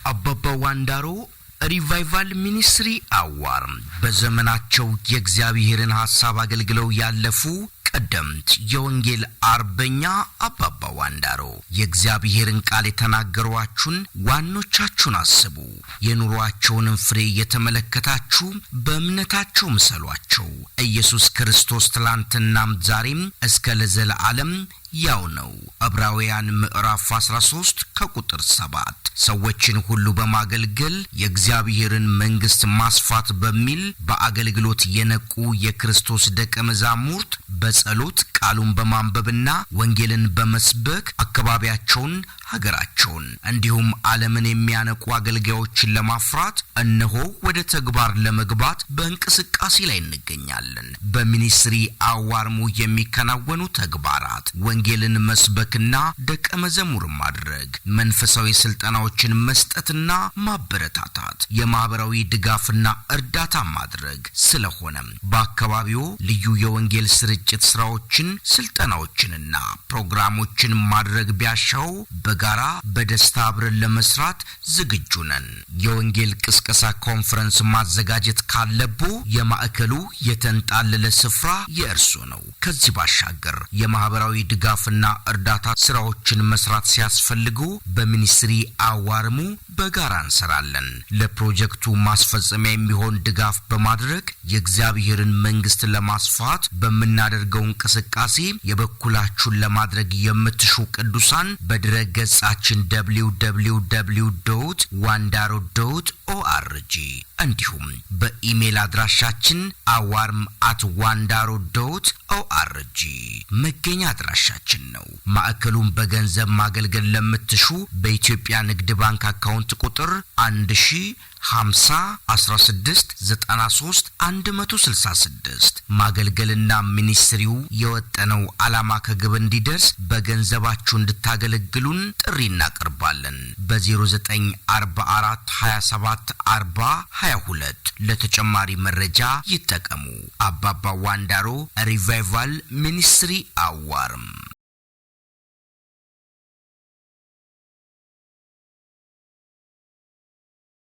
አባባ ዋንዳሮ ሪቫይቫል ሚኒስትሪ አዋርድ በዘመናቸው የእግዚአብሔርን ሐሳብ አገልግለው ያለፉ ቀደምት የወንጌል አርበኛ አባባ ዋንዳሮ የእግዚአብሔርን ቃል የተናገሯችሁን ዋኖቻችሁን አስቡ። የኑሯቸውን ፍሬ የተመለከታችሁ በእምነታቸው ምሰሏቸው። ኢየሱስ ክርስቶስ ትላንትናም ዛሬም እስከ ለዘላለም ያው ነው። ዕብራውያን ምዕራፍ 13 ከቁጥር 7 ሰዎችን ሁሉ በማገልገል የእግዚአብሔርን መንግስት ማስፋት በሚል በአገልግሎት የነቁ የክርስቶስ ደቀ መዛሙርት በጸሎት ቃሉን በማንበብና ወንጌልን በመስበክ አካባቢያቸውን ሀገራቸውን እንዲሁም ዓለምን የሚያነቁ አገልጋዮችን ለማፍራት እነሆ ወደ ተግባር ለመግባት በእንቅስቃሴ ላይ እንገኛለን። በሚኒስትሪ አዋርሙ የሚከናወኑ ተግባራት ወንጌልን መስበክና ደቀ መዝሙር ማድረግ፣ መንፈሳዊ ስልጠናዎችን መስጠትና ማበረታታት፣ የማህበራዊ ድጋፍና እርዳታ ማድረግ ስለሆነም በአካባቢው ልዩ የወንጌል ስርጭት ስራዎችን፣ ስልጠናዎችንና ፕሮግራሞችን ማድረግ ቢያሻው በጋራ በደስታ አብረን ለመስራት ዝግጁ ነን። የወንጌል ቅስቀሳ ኮንፈረንስ ማዘጋጀት ካለቦ የማዕከሉ የተንጣለለ ስፍራ የእርሱ ነው። ከዚህ ባሻገር የማህበራዊ ድጋፍና እርዳታ ስራዎችን መስራት ሲያስፈልጉ በሚኒስትሪ አዋርሙ በጋራ እንሰራለን። ለፕሮጀክቱ ማስፈጸሚያ የሚሆን ድጋፍ በማድረግ የእግዚአብሔርን መንግስት ለማስፋት በመናደርገው እንቅስቃሴ የበኩላችሁን ለማድረግ የምትሹ ቅዱሳን በድረገጻችን www.wandaro.org እንዲሁም በኢሜል አድራሻችን awarm@wandaro.org መገኛ አድራሻችን ነው። ማዕከሉን በገንዘብ ማገልገል ለምትሹ በኢትዮጵያ ንግድ ባንክ አካውንት ቁጥር 10501693 ማገልገልና ሚኒስትሪው የወጠነው ዓላማ ከግብ እንዲደርስ በገንዘባችሁ እንድታገለግሉን ጥሪ እናቀርባለን። በ0944274022 ለተጨማሪ መረጃ ይጠቀሙ። አባባ ዋንዳሮ ሪቫይቫል ሚኒስትሪ አዋርም